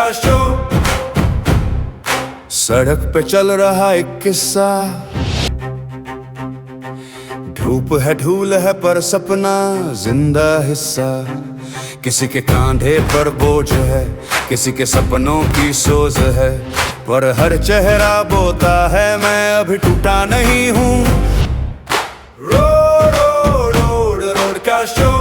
का शो। सड़क पे चल रहा एक किस्सा, धूप है धूल है पर सपना जिंदा हिस्सा। किसी के कांधे पर बोझ है, किसी के सपनों की सोज है, पर हर चेहरा बोलता है मैं अभी टूटा नहीं हूँ। रोड रोड रोड रोड का शो।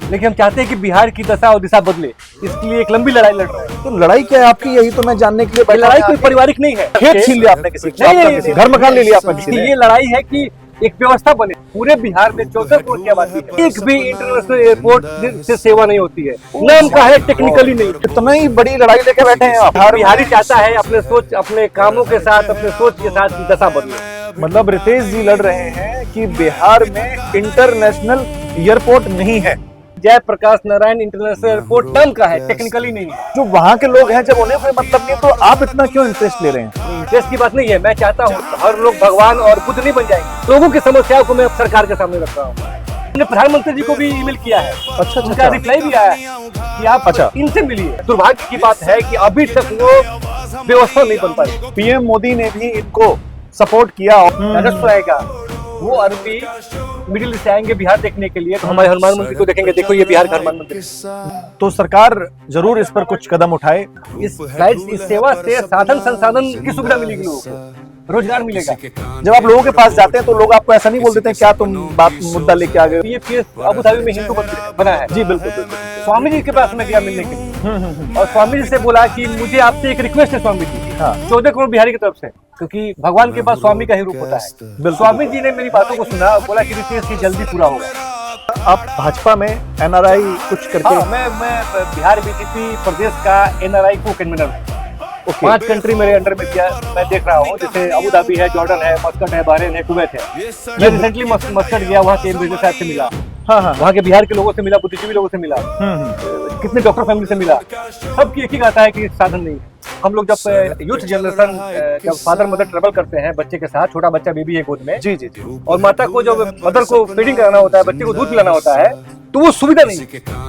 लेकिन हम चाहते हैं कि बिहार की दशा और दिशा बदले, इसके लिए एक लंबी लड़ाई लड़ रहे हैं। तो लड़ाई क्या है आपकी, यही तो मैं जानने के लिए ये लड़ाई कोई पारिवारिक नहीं है। खेत छीन लिया आपने किसी का, नहीं, किसी घर मकान ले लिया आपने किसी ने। ये लड़ाई है कि एक व्यवस्था बने। पूरे बिहार में 14 करोड़ की आबादी है, एक भी इंटरनेशनल एयरपोर्ट से सेवा नहीं होती है। नाम का है, टेक्निकली नहीं। कितना ही बड़ी लड़ाई लेके बैठे हैं आप। बिहारी चाहता है अपने सोच, अपने कामों के साथ, अपने सोच के साथ दशा बदले। मतलब रितेश जी लड़ रहे हैं कि बिहार में इंटरनेशनल एयरपोर्ट नहीं है। जयप्रकाश नारायण इंटरनेशनल एयरपोर्ट नाम का है, टेक्निकली नहीं है। जो वहाँ के लोग हैं जब उन्हें कोई मतलब नहीं, तो आप इतना क्यों इंटरेस्ट ले रहे हैं? इंटरेस्ट की बात नहीं है। मैं चाहता हूँ हर लोग भगवान और बुद्ध नहीं बन जाएंगे। लोगों की समस्याओं को मैं सरकार के सामने रख रहा हूँ। मैंने प्रधानमंत्री जी को भी ईमेल किया है। अच्छा, उनका रिप्लाई भी आया है कि आप इनसे मिलिए। दुर्भाग्य की बात है कि अभी तक वो व्यवस्था नहीं बन पाई। पीएम मोदी ने भी इनको सपोर्ट किया। राजस्व आएगा, वो अरबी मिडिल ईस्ट से आएंगे बिहार देखने के लिए, तो हमारे हनुमान मंदिर को देखेंगे। देखो ये बिहार का हनुमान मंदिर। तो सरकार जरूर इस पर कुछ कदम उठाए। इस सेवा से साधन संसाधन की सुविधा मिलेगी, लोगों को रोजगार मिलेगा। जब आप लोगों के पास जाते हैं तो लोग आपको ऐसा नहीं बोल देते हैं क्या तुम बात मुद्दा लेके आ गए? ये केस अबू धाबी में हिंदू मंदिर बना है। जी बिल्कुल बिल्कुल। स्वामी जी के पास मैं गया मिलने के लिए, और स्वामी जी से बोला कि मुझे आपसे एक रिक्वेस्ट है स्वामी जी। 14 करोड़ बिहारी की तरफ से, क्योंकि भगवान के पास स्वामी का ही रूप होता है। स्वामी जी ने मेरी बातों को सुना और बोला कि रितेश की जल्दी पूरा होगा। आप भाजपा में एनआरआई कुछ करके? हाँ, मैं बिहार बीजेपी प्रदेश का एनआरआई को कन्वीनर हूँ। 5 कंट्री मेरे अंडर में किया मैं देख रहा हूँ, जैसे अबू धाबी है, जॉर्डन है, मस्कट है, बहरीन है, कुवैत है। मैं रिसेंटली मस्कट गया, वहाँ के एमबीडी साहब से मिला। हाँ, वहाँ के बिहार के लोगों से मिला, बुद्धिजीवी लोगों से मिला, कितने डॉक्टर फैमिली से मिला। सबकी एक ही कहता है कि साधन नहीं है। हम लोग जब यूथ जनरेशन, जब फादर मदर ट्रेवल करते हैं बच्चे के साथ, छोटा बच्चा बेबी है गोद में, जी जी, और माता को जब मदर को फीडिंग कराना होता है, बच्चे को दूध पिलाना होता है, तो वो सुविधा नहीं।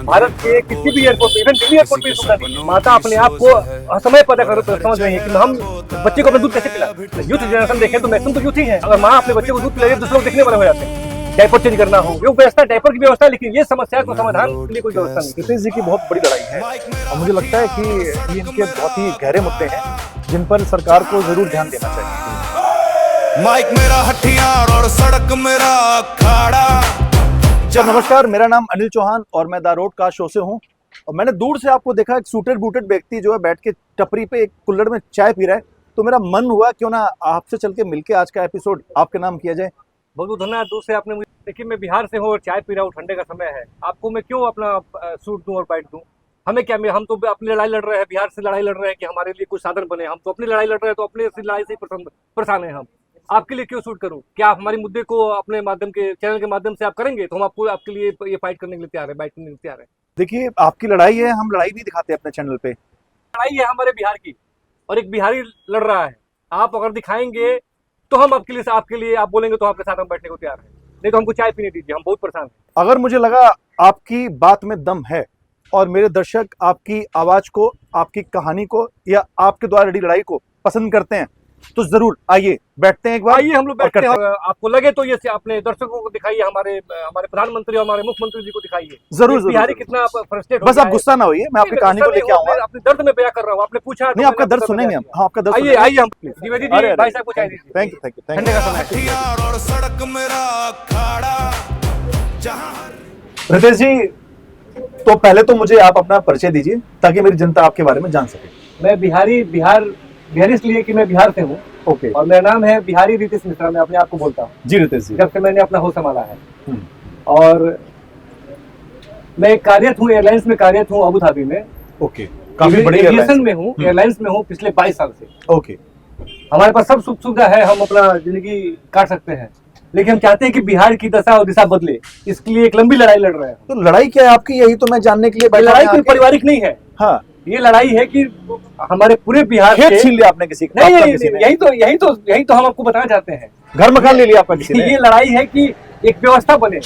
भारत के किसी भी एयरपोर्ट पे, इवन दिल्ली एयरपोर्ट पे सुविधा नहीं। माता अपने आप को असमय पैदा कर समझ रही है कि हम बच्चे को अपना दूध कैसे पिला। यूथ जनरेशन देखें तो मैक्सिमम तो यूथ ही है। अगर माँ अपने बच्चे को दूध पिला, दूसरे लोग देखने वाले हो जाते हैं। डायपर चेंज करना हो, वो व्यवस्था, डायपर की व्यवस्था, लेकिन ये समस्या को समाधान के लिए कोई व्यवस्था नहीं। रितेश जी की बहुत बड़ी लड़ाई है और मुझे लगता है कि ये इनके बहुत ही गहरे मुद्दे हैं जिन पर सरकार को जरूर ध्यान देना चाहिए। माइक मेरा हथियार और सड़क मेरा अखाड़ा। नमस्कार, मेरा नाम अनिल चौहान और मैं द रोड का शो से हूँ। और मैंने दूर से आपको देखा, एक सूटेड बूटेड व्यक्ति जो है बैठ के टपरी पे एक कुल्हड़ में चाय पी रहा है, तो मेरा मन हुआ क्यों ना आपसे चल के मिलके आज का एपिसोड आपके नाम किया जाए। बहुत बहुत धन्यवाद। दूर से आपने मुझे, देखिए मैं बिहार से हूँ और चाय पी रहा हूँ, ठंडे का समय है। आपको मैं क्यों अपना सूट दूं और बैठ दूं? हमें क्या, हम तो अपनी लड़ाई लड़ रहे हैं, बिहार से लड़ाई लड़ रहे हैं कि हमारे लिए कुछ साधन बने। हम तो अपनी लड़ाई लड़ रहे हैं, तो अपने लड़ाई से ही परेशान है हम। आपके लिए क्यों सूट करूं? क्या आप हमारे मुद्दे को अपने माध्यम के चैनल के माध्यम से आप करेंगे, तो हम आपको आपके लिए ये फाइट करने के लिए तैयार है, बाइट करने के लिए तैयार है। देखिए, आपकी लड़ाई है, हम लड़ाई नहीं दिखाते अपने चैनल पे। लड़ाई है हमारे बिहार की, और एक बिहारी लड़ रहा है। आप अगर दिखाएंगे तो हम आपके लिए आप बोलेंगे तो आपके साथ हम बैठने को तैयार है, नहीं तो हमको चाय पीने दीजिए, हम बहुत परेशान हैं। अगर मुझे लगा आपकी बात में दम है और मेरे दर्शक आपकी आवाज को, आपकी कहानी को या आपके द्वारा लड़ी लड़ाई को पसंद करते हैं, तो जरूर आइए, बैठते हैं एक बार। आइए हम लोग बैठते हैं। आपको लगे तो ये अपने दर्शकों को दिखाइए, हमारे प्रधानमंत्री और हमारे मुख्यमंत्री जी को दिखाइए। जरूर बिहारी कितना फ्रस्ट्रेट। बस आप गुस्सा ना होइए, मैं आपकी कहानी को लेके आऊंगा। अपने दर्द में बयां कर रहा हूँ, आपने पूछा नहीं, आपका दर्द सुनेंगे हम। हाँ, आपका दर्द। आइए हम द्विवेदी जी, भाई साहब को चाय दीजिए। Thank you, thank you, thank ठंडे का समय यू। रितेश जी, तो पहले तो मुझे आप अपना परिचय दीजिए ताकि मेरी जनता आपके बारे में जान सके। मैं बिहारी इसलिए कि मैं बिहार से हूँ। ओके। और मेरा नाम है बिहारी रितेश मिश्रा, मैं अपने आप को बोलता हूँ। जी रितेश जी। जब से मैंने अपना होश संभाला है। और मैं कार्यरत हूँ, एयरलाइंस में कार्यरत हूँ अबू धाबी में। ओके, काफी बड़ी एविएशन में हूँ, एयरलाइंस में हूँ पिछले 22 साल से। ओके। हमारे पास सब सुख सुविधा है, हम अपना जिंदगी काट सकते हैं, लेकिन हम चाहते हैं कि बिहार की दशा और दिशा बदले, इसके लिए एक लंबी लड़ाई लड़ रहे हैं। तो लड़ाई क्या है आपकी, यही तो मैं जानने के लिए। लड़ाई कोई पारिवारिक नहीं है। हाँ, ये लड़ाई है कि हमारे पूरे बिहार खेत छीन लिया आपने किसी का? नहीं, यही तो हम आपको बताना चाहते हैं। घर मकान ले लिया आपका किसी ने? ये लड़ाई है कि एक व्यवस्था बने।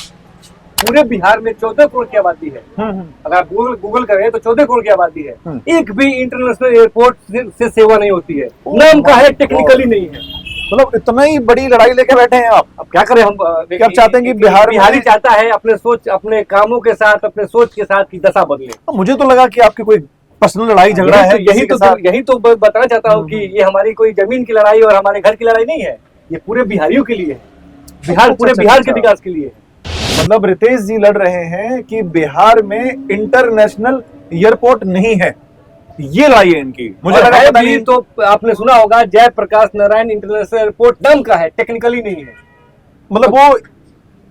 पूरे बिहार में 14 करोड़ की आबादी है। अगर आप गूगल करें तो 14 करोड़ की आबादी है। एक भी इंटरनेशनल एयरपोर्ट से सेवा नहीं होती है, नाम का है, टेक्निकली नहीं है। मतलब इतना ही बड़ी लड़ाई लेके बैठे हैं आप। अब क्या करें हम? क्या आप चाहते हैं कि बिहारी चाहता है अपने कामों के साथ, अपने सोच के साथ की दशा बदले। मुझे तो लगा कि आपकी कोई पर्सनल लड़ाई झगड़ा है। यही तो बताना चाहता हूँ कि ये हमारी कोई जमीन की लड़ाई और हमारे घर की लड़ाई नहीं है, ये पूरे बिहारियों के लिए है, पूरे बिहार के विकास के लिए है। मतलब रितेश जी लड़ रहे हैं कि बिहार में इंटरनेशनल एयरपोर्ट नहीं है, ये लड़ाई है इनकी। मुझे लगा पता नहीं। तो आपने सुना होगा जयप्रकाश नारायण इंटरनेशनल एयरपोर्ट नाम का है, टेक्निकली नहीं है। मतलब वो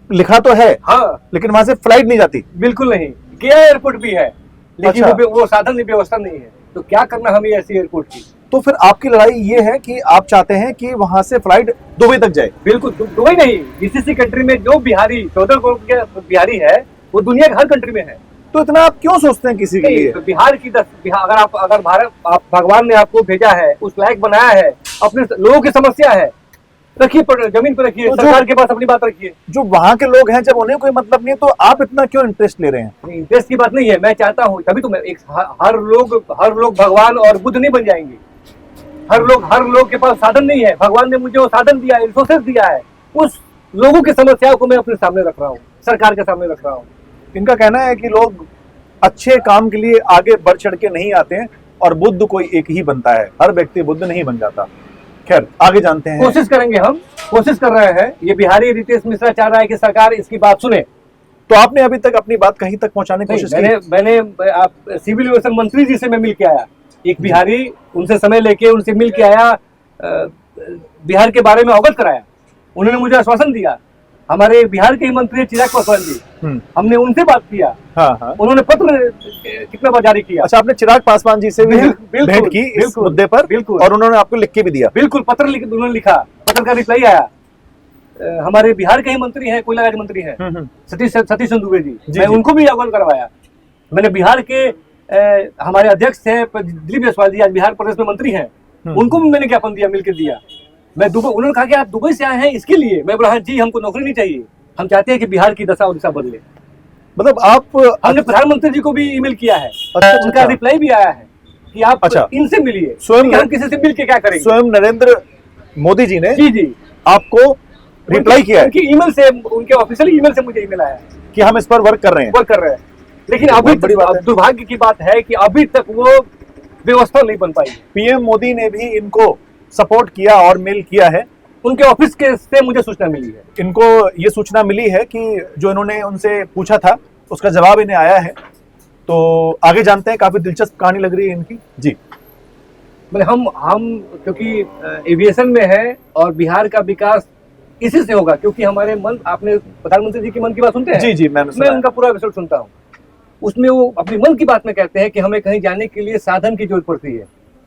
लिखा तो है, हाँ, लेकिन वहां से फ्लाइट नहीं जाती। बिल्कुल नहीं। गया एयरपोर्ट भी है, लेकिन अच्छा। वो साधन व्यवस्था नहीं है। तो क्या करना हमें ऐसी एयरपोर्ट की? तो फिर आपकी लड़ाई ये है कि आप चाहते हैं कि वहां से फ्लाइट दुबई तक जाए। बिल्कुल, दुबई नहीं, जीसीसी कंट्री में जो बिहारी 14 करोड़ के बिहारी है वो दुनिया के हर कंट्री में है। तो इतना आप क्यों सोचते हैं किसी के लिए? तो बिहार की अगर भगवान ने आपको भेजा है, उस लायक बनाया है, अपने लोगों की समस्या है, रखिए जमीन पर रखिए, तो सरकार के पास अपनी बात रखिए। जो वहां के लोग हैं, जब उन्हें कोई मतलब नहीं है, तो आप इतना क्यों इंटरेस्ट ले रहे हैं? इंटरेस्ट की बात नहीं है, मैं चाहता हूँ, तभी तो मैं हर लोग भगवान और बुद्ध नहीं बन जाएंगे। हर लोग के पास साधन नहीं है। भगवान ने मुझे वो साधन दिया है, रिसोर्सेज दिया है, उस लोगों की समस्याओं को मैं अपने सामने रख रहा हूँ, सरकार के सामने रख रहा हूँ। इनका कहना है कि लोग अच्छे काम के लिए आगे बढ़ चढ़ के नहीं आते हैं और बुद्ध कोई एक ही बनता है, हर व्यक्ति बुद्ध नहीं बन जाता। खैर, आगे जानते हैं। कोशिश करेंगे, हम कोशिश कर रहे हैं। ये बिहारी रितेश मिश्रा चाह रहा है कि सरकार इसकी बात सुने। तो आपने अभी तक अपनी बात कहीं तक पहुंचाने की कोशिश की? मैंने सिविल एविएशन मंत्री जी से मैं मिल के आया, एक बिहारी, उनसे समय लेके उनसे मिल के आया, बिहार के बारे में अवगत कराया। उन्होंने मुझे आश्वासन दिया। हमारे बिहार के ही मंत्री चिराग पासवान जी, हमने उनसे बात किया। हाँ। उन्होंने पत्र कितना बार जारी किया। अच्छा, आपने चिराग पासवान जी से भी भेंट की इस मुद्दे पर? बिल्कुल। और उन्होंने आपको लिख के भी दिया? बिल्कुल, उन्होंने लिखा, पत्र का रिप्लाई आया। हमारे बिहार के ही मंत्री हैं, कोयला राज्य मंत्री हैं, सतीश दुबे जी, मैं उनको भी अवगत करवाया। मैंने बिहार के हमारे अध्यक्ष थे दिलीप जायसवाल जी, आज बिहार प्रदेश में मंत्री हैं, उनको भी मैंने ज्ञापन दिया, मिलकर दिया। मैं दुबई, उन्होंने कहा कि आप दुबई से आए हैं इसके लिए। मैं बोला जी, हमको नौकरी नहीं चाहिए, हम चाहते हैं कि बिहार की दशा और दिशा बदले। मतलब हमने प्रधानमंत्री जी को भी ईमेल किया है, उनका रिप्लाई भी आया है कि आप इनसे मिलिए। स्वयं हम किसी से मिल के क्या करेंगे? स्वयं नरेंद्र मोदी जी ने जी आपको रिप्लाई किया है? उनकी ईमेल से, उनके ऑफिशियल ईमेल से मुझे ईमेल आया है कि हम इस पर वर्क कर रहे हैं। लेकिन अभी दुर्भाग्य की बात है कि अभी तक वो व्यवस्था नहीं बन पाई। पीएम मोदी ने भी इनको सपोर्ट किया और मेल किया है। उनके ऑफिस के से मुझे सूचना मिली है। इनको ये सूचना मिली है कि जो इन्होंने उनसे पूछा था उसका जवाब इन्हें आया है। तो आगे जानते हैं, काफी दिलचस्प कहानी लग रही है इनकी जी। हम क्योंकि एविएशन में है और बिहार का विकास इसी से होगा, क्योंकि हमारे आपने प्रधानमंत्री जी की मन की बात सुनते हैं? जी, मैं उनका पूरा एपिसोड सुनता हूँ। उसमें वो अपनी मन की बात में कहते हैं कि हमें कहीं जाने के लिए साधन की जरूरत पड़ती है।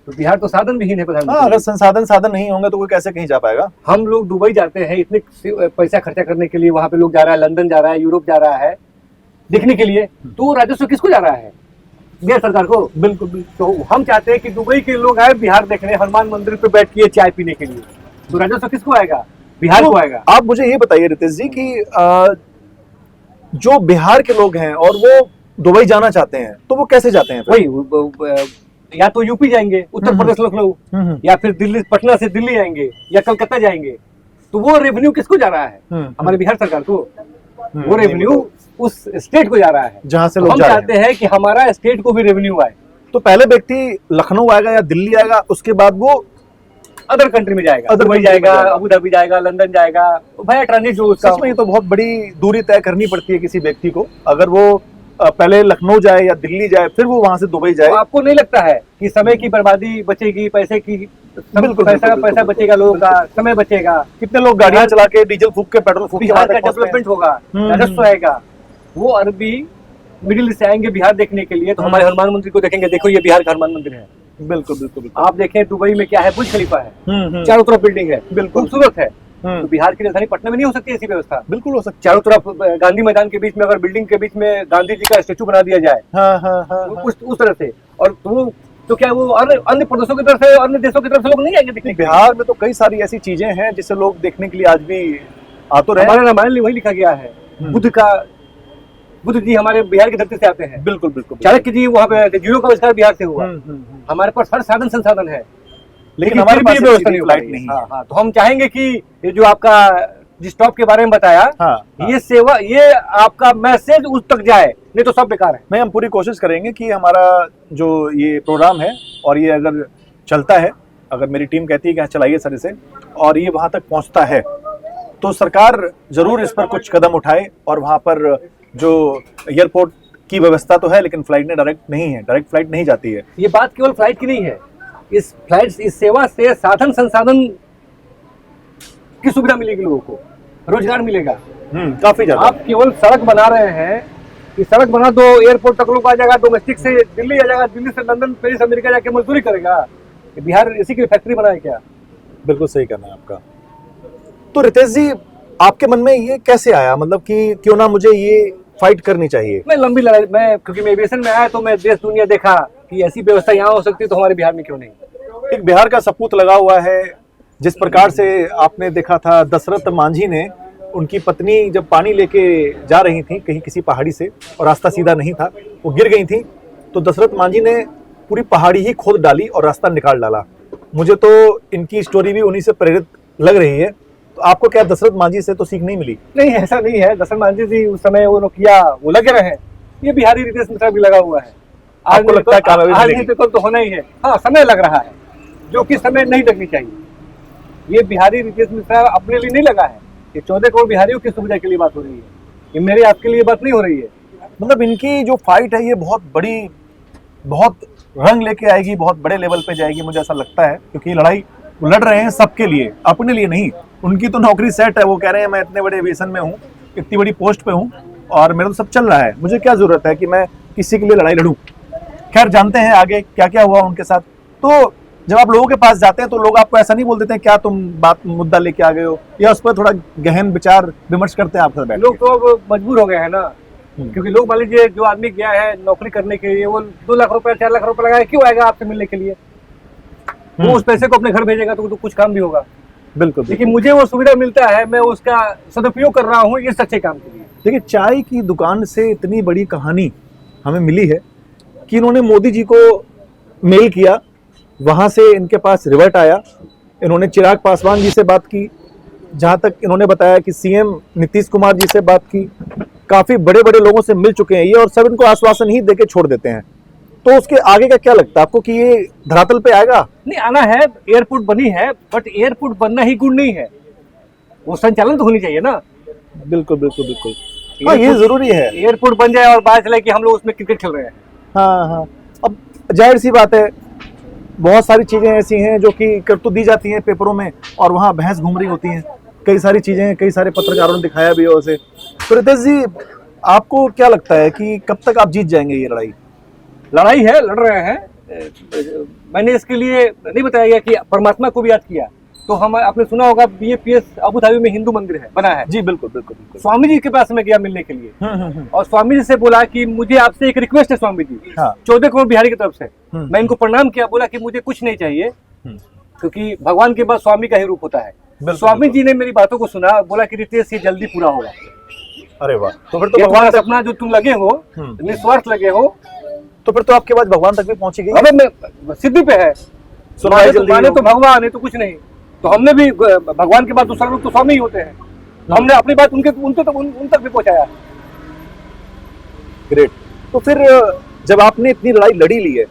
तो बिहार तो साधन विहीन है प्रधानमंत्री। अगर साधन नहीं होंगे तो कोई कैसे कहीं जा पाएगा? हम लोग दुबई जाते हैं इतने पैसा खर्चा करने के लिए, वहां पे लोग जा रहा है, लंदन जा रहा है, यूरोप जा रहा है देखने के लिए, तो राजस्व किसको जा रहा है? बिहार सरकार को। बिल्कुल। तो हम चाहते हैं कि दुबई के लोग आए बिहार देखने, हनुमान मंदिर पे बैठ के चाय पीने के लिए, तो राजस्व किसको आएगा? बिहार को आएगा। आप मुझे ये बताइए रितेश जी कि जो बिहार के लोग हैं और वो दुबई जाना चाहते हैं, तो वो कैसे जाते हैं? वही, या तो यूपी जाएंगे, उत्तर प्रदेश लखनऊ, या फिर दिल्ली, पटना से दिल्ली जाएंगे या कलकत्ता जाएंगे। तो वो रेवेन्यू किसको जा रहा है? हमारे बिहार सरकार को। वो रेवेन्यू उस स्टेट को जा रहा है जहां से लोग जा रहे हैं। हम चाहते हैं कि हमारा स्टेट को भी रेवेन्यू आए। तो पहले व्यक्ति लखनऊ आएगा या दिल्ली आएगा, उसके बाद वो अदर कंट्री में जाएगा, दुबई जाएगा, अबू धाबी जाएगा, लंदन जाएगा। भाई ट्रांजिट जो उसका, ये तो बहुत बड़ी दूरी तय करनी पड़ती है किसी व्यक्ति को। अगर वो पहले लखनऊ जाए या दिल्ली जाए, फिर वो वहां से दुबई जाए। तो आपको नहीं लगता है कि समय की बर्बादी बचेगी, पैसे की पैसा बचेगा, लोगों का समय बचेगा? कितने लोग गाड़ियां चला के डीजल फूक के, पेट्रोल फूक के बिहार का डेवलपमेंट होगा, राजस्व आएगा। वो अरबी मिडिल ईस्ट से आएंगे बिहार देखने के लिए, तो हमारे हनुमान मंदिर को देखेंगे, देखो ये बिहार का हनुमान मंदिर है। बिल्कुल। आप देखें दुबई में क्या है, बुर्ज खलीफा है, चारों तरफ बिल्डिंग है, बिल्कुल खूबसूरत है। तो बिहार की राजधानी पटना में नहीं हो सकती ऐसी व्यवस्था? बिल्कुल हो सकती। चारों तरफ गांधी मैदान के बीच में अगर बिल्डिंग के बीच में गांधी जी का स्टेचू बना दिया जाए, उस तरह से, और तो क्या वो अन्य प्रदेशों की तरफ से, अन्य देशों की तरफ से लोग नहीं आएंगे देखने? बिहार में तो कई सारी ऐसी चीजें हैं जिसे लोग देखने के लिए आज भी आ तो रहे। हमारे रामायण में वही लिखा गया है, बुद्ध का बुद्ध जी हमारे बिहार की धरती से आते हैं, बिल्कुल बिल्कुल। चाणक्य जी वहाँ पे आए थे, जीरो का आविष्कार बिहार से हुआ। हमारे पास हर साधन संसाधन है, लेकिन हमारे फिर पास भी व्यवस्था नहीं हो फ्लाइट पाई। नहीं हाँ हाँ, तो हम चाहेंगे कि ये जो आपका जिस टॉप के बारे में बताया, हाँ, ये सेवा, ये आपका मैसेज उस तक जाए, नहीं तो सब बेकार है। नहीं, हम पूरी कोशिश करेंगे कि हमारा जो ये प्रोग्राम है और ये अगर चलता है, अगर मेरी टीम कहती है कि हाँ चलाइए सर इसे, और ये वहाँ तक पहुँचता है, तो सरकार जरूर इस पर कुछ कदम उठाए। और वहाँ पर जो एयरपोर्ट की व्यवस्था तो है, लेकिन फ्लाइट ने डायरेक्ट नहीं है, डायरेक्ट फ्लाइट नहीं जाती है। ये बात केवल फ्लाइट की नहीं है, इस फ्लाइट, इस सेवा से साधन संसाधन की सुविधा मिलेगी, लोगों को रोजगार मिलेगा। काफी ज्यादा। आप केवल सड़क बना रहे हैं कि सड़क बना दो, एयरपोर्ट तक लोग आ जाएगा, डोमेस्टिक से दिल्ली आ जाएगा, दिल्ली से लंदन, पेरिस, अमेरिका जाके मजदूरी करेगा। बिहार इसी की फैक्ट्री बनाए क्या? बिल्कुल सही कहना है आपका। तो रितेश जी, आपके मन में ये कैसे आया, मतलब कि क्यों ना मुझे ये फाइट करनी चाहिए? मैं लंबी लड़ाई, मैं क्योंकि मैं एविएशन में आया तो मैं देश दुनिया देखा कि ऐसी व्यवस्था यहाँ हो सकती है, तो हमारे बिहार में क्यों नहीं? एक बिहार का सपूत लगा हुआ है। जिस प्रकार से आपने देखा था दशरथ मांझी ने, उनकी पत्नी जब पानी लेके जा रही थी कहीं किसी पहाड़ी से, और रास्ता सीधा नहीं था, वो गिर गई थी, तो दशरथ मांझी ने पूरी पहाड़ी ही खोद डाली और रास्ता निकाल डाला। मुझे तो इनकी स्टोरी भी उन्हीं से प्रेरित लग रही है। तो आपको क्या दशरथ मांझी से तो सीख नहीं मिली? नहीं, ऐसा नहीं है। दशरथ मांझी जी उस समय वो किया, वो लगे रहे। ये बिहारी रितेश मिश्रा भी लगा हुआ है। आपको लगता है कामयाबी आज मिलेगी? नहीं तो कल तो होना ही है। हाँ, समय लग रहा है, जो कि समय नहीं लगनी चाहिए। ये बिहारी रितेश मिश्रा अपने लिए नहीं लगा है, ये 14 करोड़ बिहारियों की सुविधा के लिए बात हो रही है। ये मेरे आपके लिए बात नहीं हो रही है। मतलब इनकी जो फाइट है ये बहुत बड़ी, बहुत रंग लेके आएगी, बहुत बड़े लेवल पे जाएगी, मुझे ऐसा लगता है। क्योंकि ये लड़ाई वो लड़ रहे हैं सबके लिए, अपने लिए नहीं। उनकी तो नौकरी सेट है, वो कह रहे हैं मैं इतने बड़े एविएशन में हूँ, इतनी बड़ी पोस्ट पे हूँ, और मेरा तो सब चल रहा है, मुझे क्या जरूरत है कि मैं किसी के लिए लड़ाई लड़ूं। खैर, जानते हैं आगे क्या क्या हुआ उनके साथ। तो जब आप लोगों के पास जाते हैं तो लोग आपको ऐसा नहीं बोल देते हैं क्या तुम बात मुद्दा लेके आ गए हो, या उस पर थोड़ा गहन विचार विमर्श करते हैं आपके साथ बैठ के? लोग तो अब मजबूर हो गए हैं ना, क्योंकि लोग मान लीजिए जो आदमी गया है नौकरी करने के लिए, वो 2 लाख रुपए 4 लाख रुपए लगाए, क्यों आएगा आपसे मिलने के लिए? वो उस पैसे को अपने घर भेजेगा तो कुछ काम भी होगा। बिल्कुल। लेकिन मुझे वो सुविधा मिलता है, मैं उसका सदुपयोग कर रहा हूँ इस अच्छे काम के लिए। देखिए, चाय की दुकान से इतनी बड़ी कहानी हमें मिली है कि इन्होंने मोदी जी को मेल किया, वहां से इनके पास रिवर्ट आया, इन्होंने चिराग पासवान जी से बात की, जहां तक इन्होंने बताया कि सीएम नीतीश कुमार जी से बात की, काफी बड़े बड़े लोगों से मिल चुके हैं ये, और सब इनको आश्वासन ही देके छोड़ देते हैं। तो उसके आगे का क्या लगता है आपको कि ये धरातल पे आएगा? नहीं, आना है। एयरपोर्ट बनी है, बट एयरपोर्ट बनना ही गुण नहीं है, वो संचालन तो होनी चाहिए ना। बिल्कुल बिल्कुल बिल्कुल, हाँ, ये जरूरी है। एयरपोर्ट बन जाए और बात चले कि हम लोग उसमें क्रिकेट खेल रहे हैं। हाँ हाँ, अब जाहिर सी बात है, बहुत सारी चीजें ऐसी हैं जो कि कर तो दी जाती हैं पेपरों में, और वहाँ बहस घूम रही होती हैं। कई सारी चीजें, कई सारे पत्रकारों ने दिखाया भी है उसे। तो रितेश जी, आपको क्या लगता है कि कब तक आप जीत जाएंगे ये लड़ाई? लड़ाई है, लड़ रहे हैं। मैंने इसके लिए नहीं बताया गया कि परमात्मा को भी याद किया, तो हम, आपने सुना होगा BAPS अबू धाबी में हिंदू मंदिर है, बना है। जी बिल्कुल बिल्कुल बिल्कुल। स्वामी जी के पास मैं गया मिलने के लिए, और स्वामी जी से बोला कि मुझे आपसे एक रिक्वेस्ट है स्वामी जी, हाँ। 14 करोड़ बिहारी की तरफ से। मैं इनको प्रणाम किया, बोला कि मुझे कुछ नहीं चाहिए, क्योंकि भगवान के बाद स्वामी का ही रूप होता है। स्वामी जी ने मेरी बातों को सुना, बोला कि रितेश ये जल्दी पूरा होगा। अरे वाह, तो फिर तो भगवान सपना जो तुम लगे हो, निस्वार्थ लगे हो, तो फिर तो आपके बाद भगवान तक भी पहुंची गई। अबे मैं सिद्धि पे है, माने तो भगवान है तो कुछ नहीं। तो हमने भी भगवान के बाद दूसरा रूप तो स्वामी ही होते हैं, तो हमने अपनी बात उन तक भी पहुंचाया। ग्रेट। तो फिर जब आपने इतनी लड़ाई लड़ी ली है,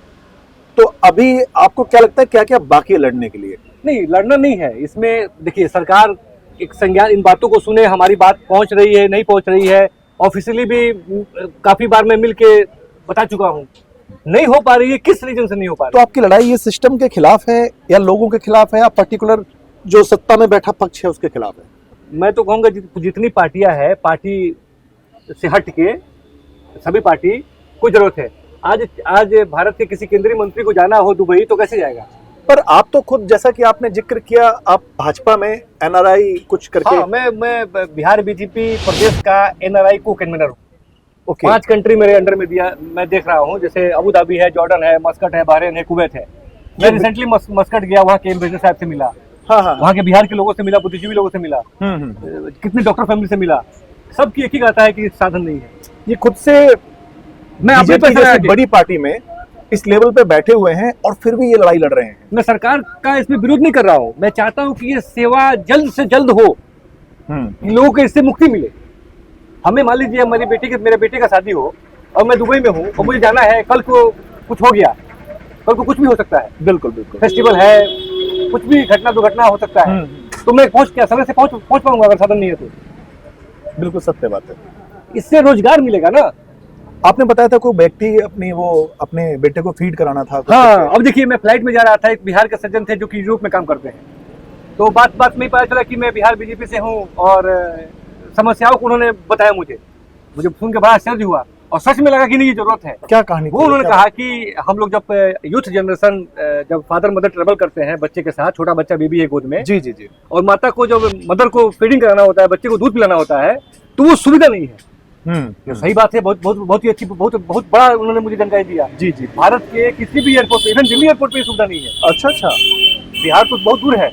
तो अभी आपको क्या लगता है क्या क्या बाकी है लड़ने के लिए? नहीं, लड़ना नहीं है इसमें। देखिए, सरकार एक संज्ञान इन बातों को सुने, हमारी बात पहुंच रही है, नहीं पहुंच रही है। ऑफिशियली भी काफी बार मैं मिल के बता चुका हूँ, नहीं हो पा रही है। किस रीजन से नहीं हो पा रही? तो आपकी लड़ाई ये सिस्टम के खिलाफ है, या लोगों के खिलाफ है, या पर्टिकुलर जो सत्ता में बैठा पक्ष है उसके खिलाफ है? मैं तो कहूँगा जितनी पार्टियां हैं, पार्टी से हट के सभी पार्टी को जरूरत है। आज भारत के किसी केंद्रीय मंत्री को जाना हो दुबई तो कैसे जाएगा? पर आप तो खुद, जैसा कि आपने जिक्र किया, आप भाजपा में NRI कुछ करके। हाँ, मैं बिहार BJP प्रदेश का NRI को कन्वीनर हूँ। ओके। 5 कंट्री मेरे अंडर में दिया, मैं देख रहा हूँ, जैसे अबू धाबी है, जॉर्डन है, मस्कट है, बहरीन है, कुवैत है। मैं रिसेंटली मस्कट गया, वहाँ के एम्बेसडर साहब से मिला, हाँ, वहाँ के बिहार के लोगों से मिला, बुद्धिजीवी लोगों से मिला, कितने डॉक्टर फैमिली से मिला। सबकी एक ही कहता है कि साधन नहीं है। ये खुद से मैं अपने बीजेपी पैसे लगा जैसी के, बड़ी पार्टी में इस लेवल पे बैठे हुए हैं और फिर भी ये लड़ाई लड़ रहे हैं। मैं सरकार का इसमें विरोध नहीं कर रहा हूँ। मैं चाहता हूँ कि ये सेवा जल्द से जल्द हो, लोगों को इससे मुक्ति मिले। हमें मान लीजिए मेरे बेटे का शादी हो और मैं दुबई में हूँ और मुझे जाना है, कल को कुछ हो गया, कल को कुछ भी हो सकता है, बिल्कुल बिल्कुल फेस्टिवल है, कुछ भी घटना दुर्घटना हो सकता है, तो मैं समय से पहुंच पाऊंगा अगर साधन नहीं है तो। बिल्कुल सत्य बात है। इससे रोजगार मिलेगा ना। आपने बताया था कोई व्यक्ति अपने बेटे को फीड कराना था। हाँ, अब देखिए मैं फ्लाइट में जा रहा था, एक बिहार के सज्जन थे जो कि यूरोप में काम करते हैं, तो बात में पता चला कि मैं बिहार बीजेपी से हूँ और समस्याओं को उन्होंने बताया मुझे सुन के बड़ा आश्चर्य हुआ और सच में लगा कि नहीं ये जरूरत है। क्या कहानी वो उन्होंने कहा कि हम लोग जब यूथ जनरेशन जब फादर मदर ट्रेवल करते हैं बच्चे के साथ, छोटा बच्चा बेबी है गोद में, जी जी जी, और माता को जब मदर को फीडिंग कराना होता है, बच्चे को दूध पिलाना होता है, तो वो सुविधा नहीं है। ये सही बात है, बहुत ही अच्छी, बहुत बड़ा उन्होंने मुझे जानकारी दिया। जी जी, भारत के किसी भी एयरपोर्ट पे, इवन दिल्ली एयरपोर्ट पे सुविधा नहीं है। अच्छा, बिहार तो बहुत दूर है।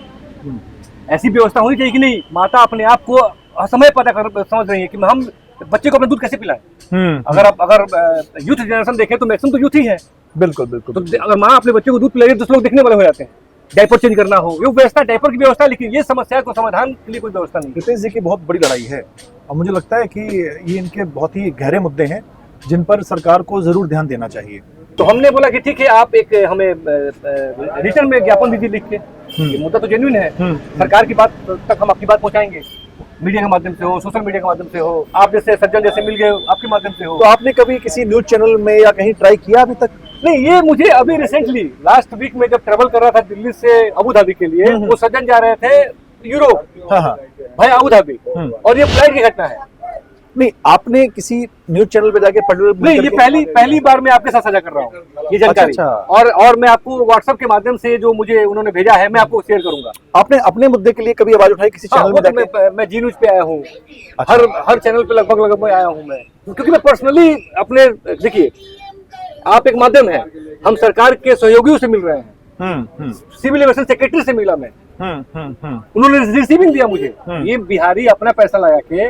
ऐसी व्यवस्था होनी चाहिए कि नहीं, माता अपने आप को असमय पता कर समझ रही है कि हम बच्चे को अपना दूध कैसे पिलाएं। अगर यूथ जनरेशन देखें तो मैक्सिमम तो यूथ ही है। बिल्कुल बिल्कुल। तो अगर माँ अपने बच्चे को दूध पिला रही है तो लोग देखने वाले हो जाते हैं। डायपर चेंज करना हो, ये व्यवस्था डायपर की व्यवस्था, लेकिन ये समस्या को समाधान के लिए कोई व्यवस्था नहीं। रितेश जी की बहुत बड़ी लड़ाई है और मुझे लगता है कि ये इनके बहुत ही गहरे मुद्दे हैं जिन पर सरकार को जरूर ध्यान देना चाहिए। तो हमने बोला कि ठीक है, आप एक हमें रिटर्न में ज्ञापन दीजिए लिख के, ये मुद्दा तो जेन्युइन है, सरकार की बात तक हम आपकी बात पहुंचाएंगे, मीडिया के माध्यम से हो, सोशल मीडिया के माध्यम से हो, आप जैसे सज्जन जैसे मिल गए आपके माध्यम से हो। तो आपने कभी किसी न्यूज चैनल में या कहीं ट्राई किया अभी तक? नहीं, ये मुझे अभी रिसेंटली लास्ट वीक में जब ट्रेवल कर रहा था दिल्ली से अबू धाबी के लिए, वो सज्जन जा रहे थे यूरोप, भाई अबू धाबी, और ये फ्लाइट की घटना है। नहीं, आपने किसी न्यूज चैनल पे जाके नहीं, ये पहली बार मैं आपके साथ साझा कर रहा हूँ ये जानकारी। अच्छा। और मैं आपको व्हाट्सएप के माध्यम से जो मुझे उन्होंने भेजा है मैं आपको शेयर करूंगा। आपने अपने मुद्दे के लिए कभी आवाज उठाई किसी चैनल में जाके? मैं जी न्यूज पे आया हूँ। अच्छा। हर चैनल पे लगभग मैं आया हूँ मैं, क्योंकि मैं पर्सनली अपने, देखिए आप एक माध्यम है, हम सरकार के सहयोगियों से मिल रहे हैं, सिविल एविएशन सेक्रेटरी से मिला मैं, उन्होंने रिसीविंग दिया मुझे। ये बिहारी अपना पैसा लगा के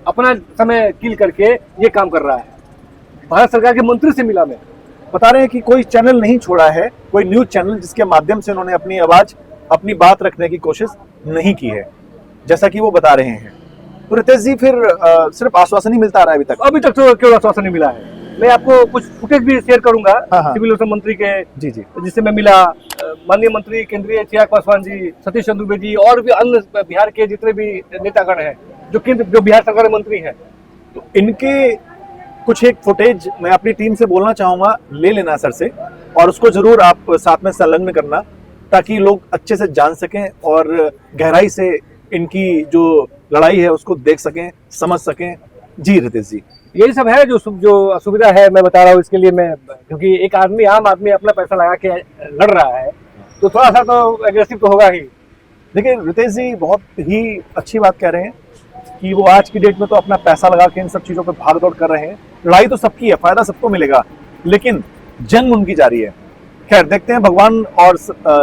अपना समय किल करके ये काम कर रहा है। भारत सरकार के मंत्री से मिला मैं, बता रहे हैं कि कोई चैनल नहीं छोड़ा है, कोई न्यूज चैनल जिसके माध्यम से उन्होंने अपनी आवाज, अपनी बात रखने की कोशिश नहीं की है, जैसा कि वो बता रहे हैं। तो रितेश जी, फिर सिर्फ आश्वासन ही मिलता रहा है अभी तक तो क्यों आश्वासन नहीं मिला है? मैं आपको कुछ फुटेज भी शेयर करूंगा सिविल एविएशन मंत्री के, जी जी, जिससे मैं मिला, माननीय मंत्री केंद्रीय चिराग पासवान जी, सतीश चंद्र जी और भी अन्य बिहार के जितने भी नेतागण हैं जो बिहार सरकार में मंत्री हैं। तो इनके कुछ एक फुटेज मैं अपनी टीम से बोलना चाहूंगा, ले लेना सर से, और उसको जरूर आप साथ में संलग्न करना, ताकि लोग अच्छे से जान सकें और गहराई से इनकी जो लड़ाई है उसको देख सकें, समझ सकें। जी रितेश जी, यही सब है जो असुविधा है, मैं बता रहा हूँ। इसके लिए मैं, क्योंकि एक आम आदमी अपना पैसा लगा के लड़ रहा है, तो थोड़ा सा तो एग्रेसिव तो होगा ही। देखिए रितेश जी बहुत ही अच्छी बात कह रहे हैं कि वो आज की डेट में तो अपना पैसा लगा के इन सब चीजों पे भाग दौड़ कर रहे हैं। लड़ाई तो सबकी है, फायदा सबको मिलेगा, लेकिन जंग उनकी जारी है। खैर, देखते हैं भगवान और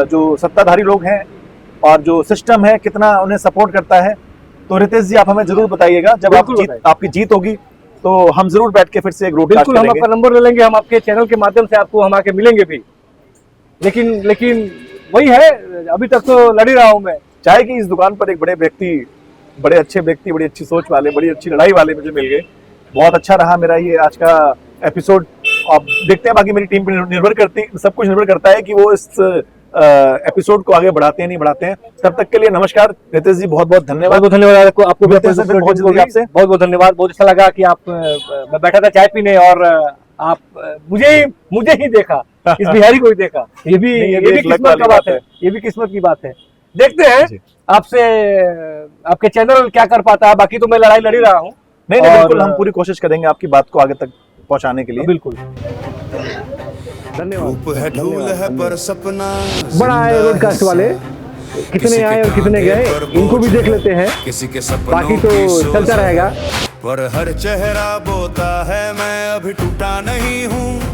जो सत्ताधारी लोग हैं और जो सिस्टम है कितना उन्हें सपोर्ट करता है। तो रितेश जी, आप हमें जरूर बताइएगा जब आपकी जीत होगी, तो हम जरूर बैठ के फिर से एक रोड बिल्कुल, हम आपका नंबर ले लेंगे, हम आपके चैनल के माध्यम से आपको हम आके मिलेंगे भी। लेकिन वही है, अभी तक तो लड़ ही रहा हूँ मैं। चाय की इस दुकान पर एक बड़े अच्छे व्यक्ति, बड़ी अच्छी सोच वाले, बड़ी अच्छी लड़ाई वाले मुझे मिल गए। बहुत अच्छा रहा मेरा ये आज का एपिसोड। अब देखते हैं, बाकी मेरी टीम पर सब कुछ निर्भर करता है कि वो इस एपिसोड को आगे बढ़ाते हैं नहीं बढ़ाते हैं। तब तक के लिए नमस्कार रितेश जी, बहुत बहुत धन्यवाद। बहुत धन्यवाद आपको बहुत बहुत धन्यवाद। बहुत अच्छा लगा कि आप, मैं बैठा था चाय पीने और आप मुझे ही देखा, इस बिहारी को ही देखा। ये भी किस्मत का बात है, ये भी किस्मत की बात है। देखते हैं आपसे आपके चैनल क्या कर पाता है। बाकी तो मैं लड़ाई लड़ ही रहा हूँ। नहीं, बिल्कुल हम पूरी कोशिश करेंगे आपकी बात को आगे तक पहुंचाने के लिए। बिल्कुल, धन्यवाद। है ढूल है पर सपना बड़ा है रोडकास्ट वाले, कितने आए और कितने गए इनको भी देख लेते हैं। किसी के सपनों बाकी तो चलता रहेगा, पर हर चेहरा बोता है मैं अभी टूटा नहीं हूँ।